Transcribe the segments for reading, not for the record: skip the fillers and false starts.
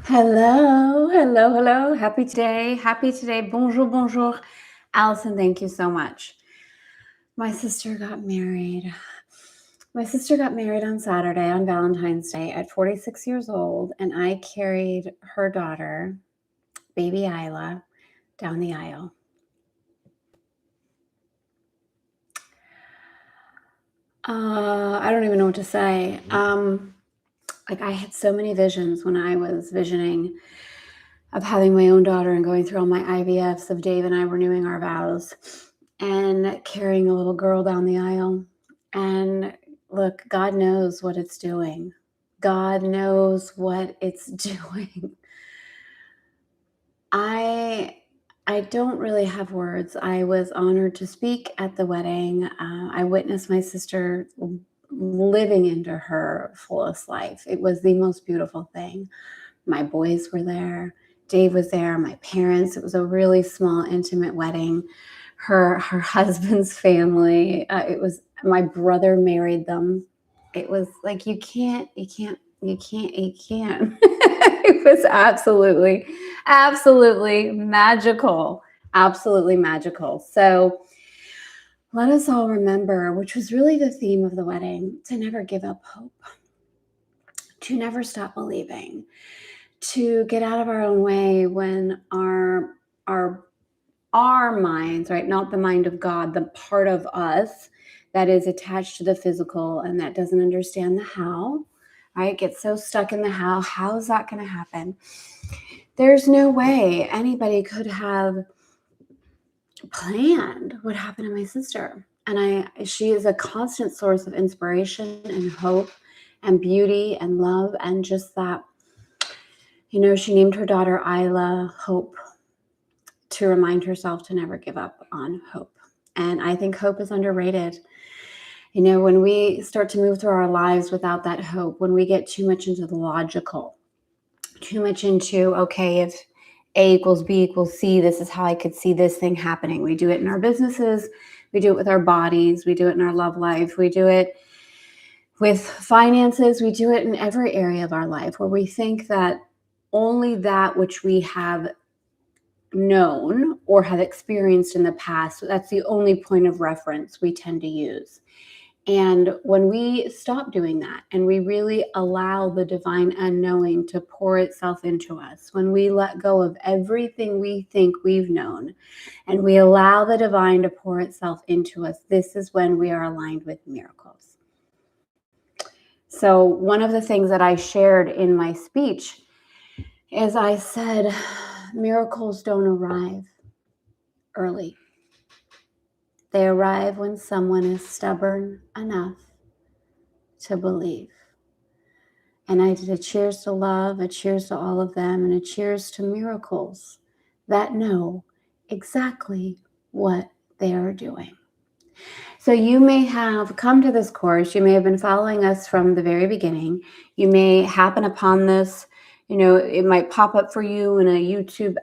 Hello, hello, hello. Happy today. Happy today. Bonjour, bonjour. Allison, thank you so much. My sister got married. My sister got married on Saturday, on Valentine's Day, at 46 years old, and I carried her daughter, baby Isla, down the aisle. I don't even know what to say. I had so many visions when I was visioning of having my own daughter and going through all my IVFs of Dave and I renewing our vows and carrying a little girl down the aisle. And look, God knows what it's doing. God knows what it's doing. I don't really have words. I was honored to speak at the wedding. I witnessed my sister living into her fullest life. It was the most beautiful thing. My boys were there. Dave was there, my parents. It was a really small, intimate wedding. Her husband's family. It was my brother married them. It was like you can't. It was absolutely magical. Absolutely magical. So let us all remember, which was really the theme of the wedding, to never give up hope, to never stop believing, to get out of our own way when our minds, right, not the mind of God, the part of us that is attached to the physical and that doesn't understand the how, right, gets so stuck in the how is that going to happen? There's no way anybody could have planned what happened to my sister. And she is a constant source of inspiration and hope and beauty and love, and just that, she named her daughter Isla Hope, to remind herself to never give up on hope. And I think hope is underrated. When we start to move through our lives without that hope, when we get too much into the logical, too much into, okay, if A equals B equals C, this is how I could see this thing happening. We do it in our businesses. We do it with our bodies. We do it in our love life. We do it with finances. We do it in every area of our life where we think that only that which we have known or have experienced in the past, that's the only point of reference we tend to use. And when we stop doing that and we really allow the divine unknowing to pour itself into us, when we let go of everything we think we've known and we allow the divine to pour itself into us, this is when we are aligned with miracles. So one of the things that I shared in my speech is I said, miracles don't arrive early. They arrive when someone is stubborn enough to believe. And I did a cheers to love, a cheers to all of them, and a cheers to miracles that know exactly what they are doing. So you may have come to this course. You may have been following us from the very beginning. You may happen upon this. It might pop up for you in a YouTube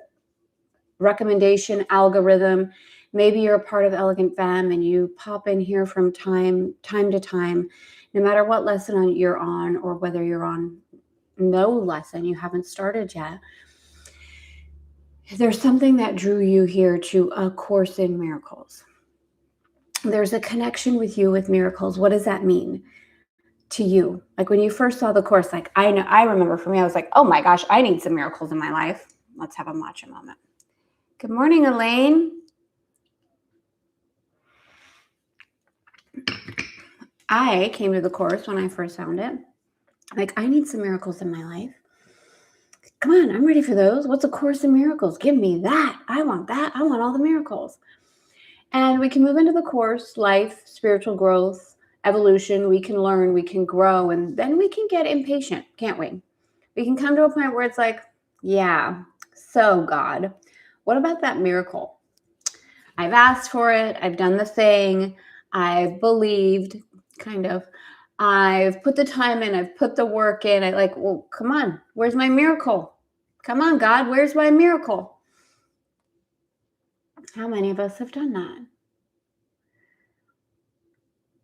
recommendation algorithm. Maybe you're a part of Elegant Femme and you pop in here from time to time, no matter what lesson you're on or whether you're on no lesson, you haven't started yet. There's something that drew you here to A Course in Miracles. There's a connection with you with miracles. What does that mean to you? Like when you first saw the course, I remember for me, I was like, oh my gosh, I need some miracles in my life. Let's have a matcha moment. Good morning, Elaine. I came to the course when I first found it. I need some miracles in my life. Come on, I'm ready for those. What's A Course in Miracles? Give me that. I want that. I want all the miracles. And we can move into the course, life, spiritual growth, evolution. We can learn, we can grow, and then we can get impatient, can't we? We can come to a point where it's like, yeah, so God, what about that miracle? I've asked for it. I've done the thing. I've believed, kind of. I've put the time in. I've put the work in. Well, come on. Where's my miracle? Come on, God. Where's my miracle? How many of us have done that?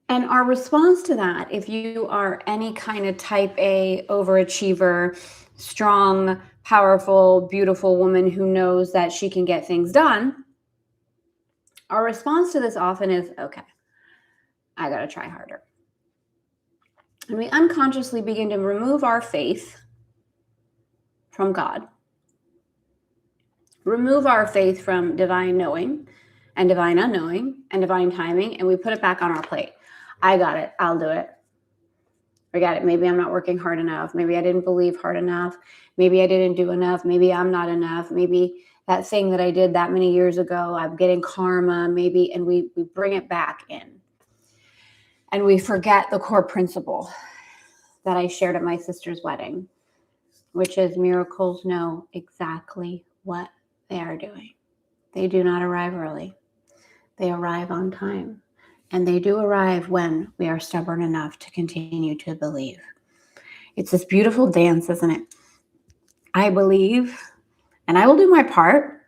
And our response to that, if you are any kind of type A overachiever, strong powerful, beautiful woman who knows that she can get things done, our response to this often is, okay, I got to try harder. And we unconsciously begin to remove our faith from God, remove our faith from divine knowing and divine unknowing and divine timing, and we put it back on our plate. I got it. I'll do it. Forget it. Maybe I'm not working hard enough. Maybe I didn't believe hard enough. Maybe I didn't do enough. Maybe I'm not enough. Maybe that thing that I did that many years ago, I'm getting karma, maybe, and we bring it back in. And we forget the core principle that I shared at my sister's wedding, which is miracles know exactly what they are doing. They do not arrive early. They arrive on time. And they do arrive when we are stubborn enough to continue to believe. It's this beautiful dance, isn't it? I believe, and I will do my part,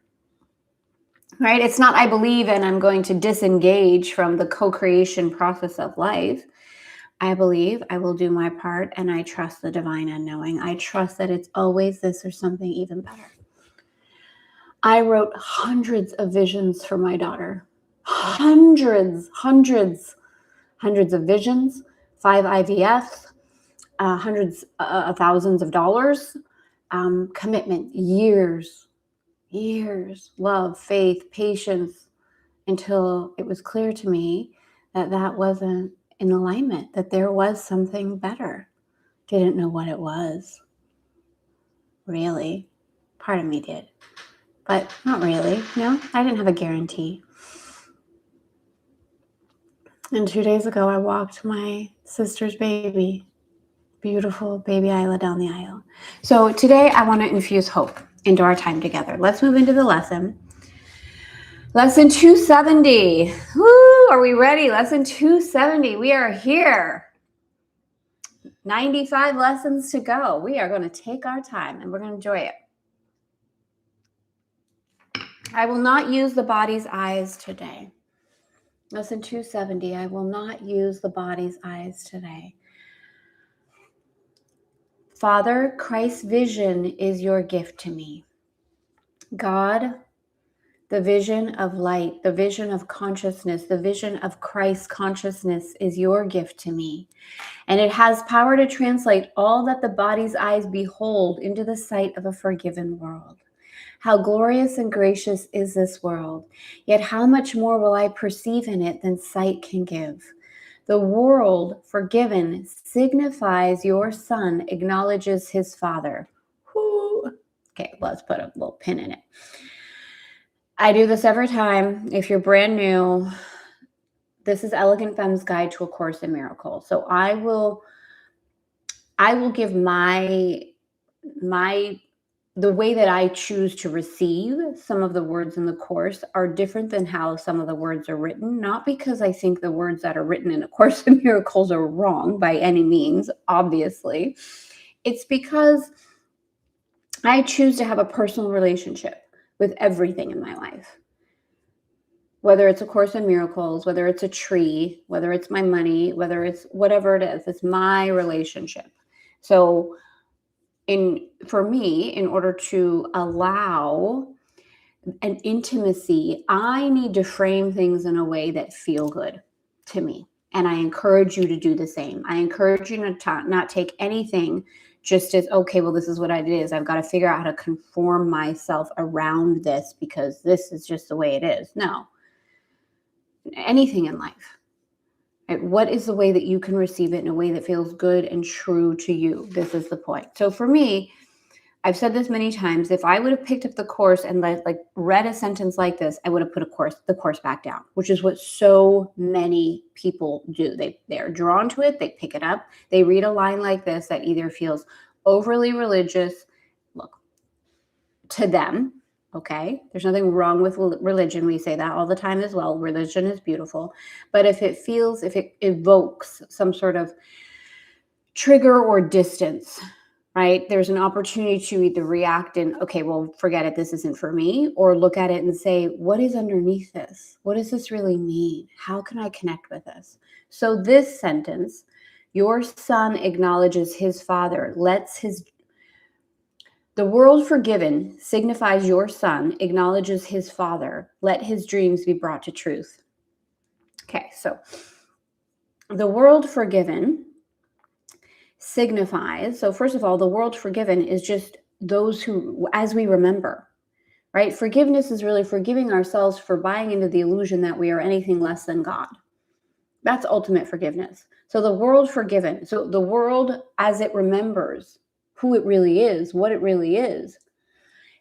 right? It's not I believe and I'm going to disengage from the co-creation process of life. I believe, I will do my part, and I trust the divine unknowing. I trust that it's always this or something even better. I wrote hundreds of visions for my daughter. Hundreds of visions, 5 IVFs, hundreds of thousands of dollars, commitment, years, love, faith, patience, until it was clear to me that that wasn't in alignment, that there was something better. Didn't know what it was. Really. Part of me did. But not really. No, I didn't have a guarantee. And 2 days ago, I walked my sister's baby, beautiful baby Isla, down the aisle. So today, I want to infuse hope into our time together. Let's move into the lesson. Lesson 270. Woo, are we ready? Lesson 270. We are here. 95 lessons to go. We are going to take our time and we're going to enjoy it. I will not use the body's eyes today. Lesson 270. I will not use the body's eyes today. Father, Christ's vision is your gift to me. God, the vision of light, the vision of consciousness, the vision of Christ's consciousness is your gift to me. And it has power to translate all that the body's eyes behold into the sight of a forgiven world. How glorious and gracious is this world, yet how much more will I perceive in it than sight can give. The world forgiven signifies your son acknowledges his father. Whoo. Okay, let's put a little pin in it. I do this every time. If you're brand new, this is Elegant Femme's Guide to A Course in Miracles. So I will give the way that I choose to receive some of the words in the course are different than how some of the words are written, not because I think the words that are written in A Course in Miracles are wrong by any means, obviously. It's because I choose to have a personal relationship with everything in my life. Whether it's A Course in Miracles, whether it's a tree, whether it's my money, whether it's whatever it is, it's my relationship. So for me, in order to allow an intimacy, I need to frame things in a way that feel good to me. And I encourage you to do the same. I encourage you to not take anything just as, okay, well, this is what it is. I've got to figure out how to conform myself around this because this is just the way it is. No. Anything in life. Right? What is the way that you can receive it in a way that feels good and true to you? This is the point. So for me, I've said this many times. If I would have picked up the course and read a sentence like this, I would have put the course back down, which is what so many people do. They are drawn to it. They pick it up. They read a line like this that either feels overly religious, to them. Okay, there's nothing wrong with religion. We say that all the time as well. Religion is beautiful. But if it evokes some sort of trigger or distance, right? There's an opportunity to either react and, okay, well, forget it. This isn't for me. Or look at it and say, what is underneath this? What does this really mean? How can I connect with this? So this sentence, your son acknowledges his father, lets The world forgiven signifies your son acknowledges his father. Let his dreams be brought to truth. Okay, so the world forgiven signifies, so first of all, the world forgiven is just those who, as we remember, right? Forgiveness is really forgiving ourselves for buying into the illusion that we are anything less than God. That's ultimate forgiveness. So the world forgiven, so the world as it remembers who it really is, what it really is,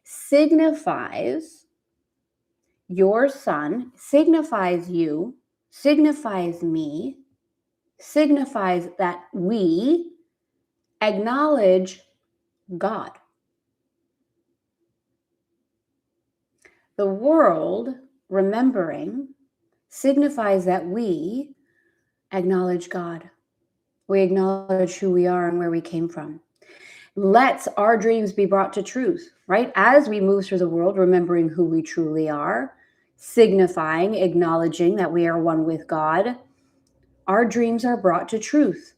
signifies your son, signifies you, signifies me, signifies that we acknowledge God. The world remembering signifies that we acknowledge God. We acknowledge who we are and where we came from. Let our dreams be brought to truth, right? As we move through the world, remembering who we truly are, signifying, acknowledging that we are one with God, our dreams are brought to truth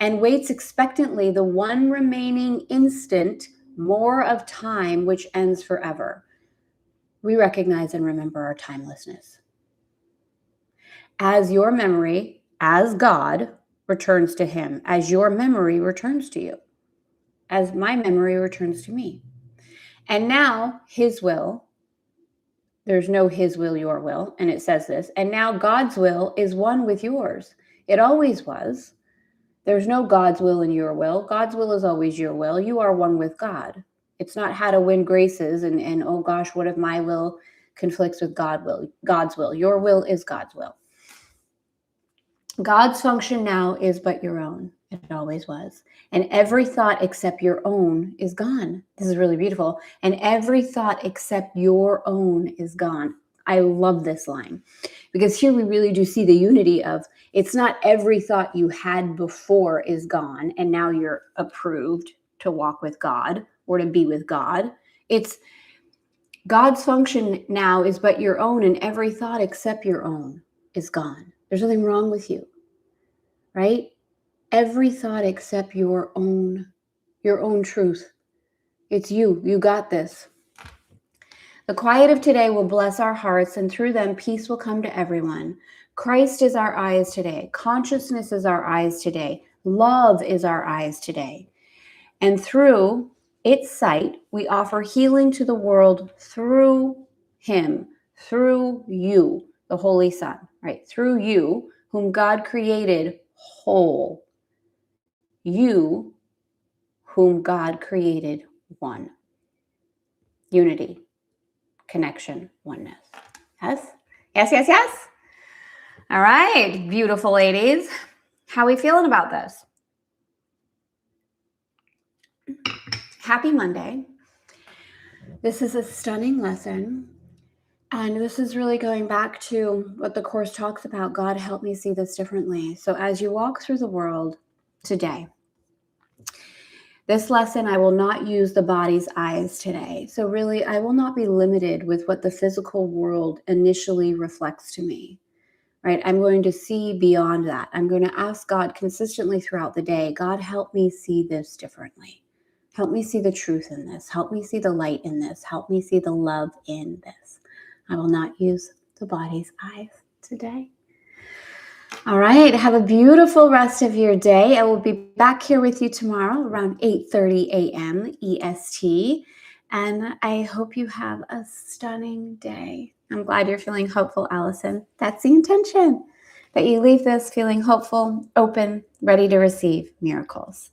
and waits expectantly the one remaining instant more of time which ends forever. We recognize and remember our timelessness. As your memory, as God, returns to him, as your memory returns to you, as my memory returns to me. And now his will, there's no his will, your will, and it says this, and now God's will is one with yours. It always was. There's no God's will in your will. God's will is always your will. You are one with God. It's not how to win graces and oh gosh, what if my will conflicts with God's will. Your will is God's will. God's function now is but your own. It always was. And every thought except your own is gone. This is really beautiful. And every thought except your own is gone. I love this line because here we really do see the unity of it's not every thought you had before is gone and now you're approved to walk with God or to be with God. It's God's function now is but your own, and every thought except your own is gone. There's nothing wrong with you, right? Every thought except your own truth. It's you. You got this. The quiet of today will bless our hearts, and through them peace will come to everyone. Christ is our eyes today. Consciousness is our eyes today. Love is our eyes today. And through its sight, we offer healing to the world through him, through you, the Holy Son, right? Through you, whom God created whole. You, whom God created one. Unity, connection, oneness. Yes? Yes, yes, yes. All right, beautiful ladies. How are we feeling about this? Happy Monday. This is a stunning lesson. And this is really going back to what the Course talks about. God, help me see this differently. So as you walk through the world today, this lesson, I will not use the body's eyes today. So really, I will not be limited with what the physical world initially reflects to me, right? I'm going to see beyond that. I'm going to ask God consistently throughout the day, God, help me see this differently. Help me see the truth in this. Help me see the light in this. Help me see the love in this. I will not use the body's eyes today. All right. Have a beautiful rest of your day. I will be back here with you tomorrow around 8:30 a.m. EST. And I hope you have a stunning day. I'm glad you're feeling hopeful, Allison. That's the intention, that you leave this feeling hopeful, open, ready to receive miracles.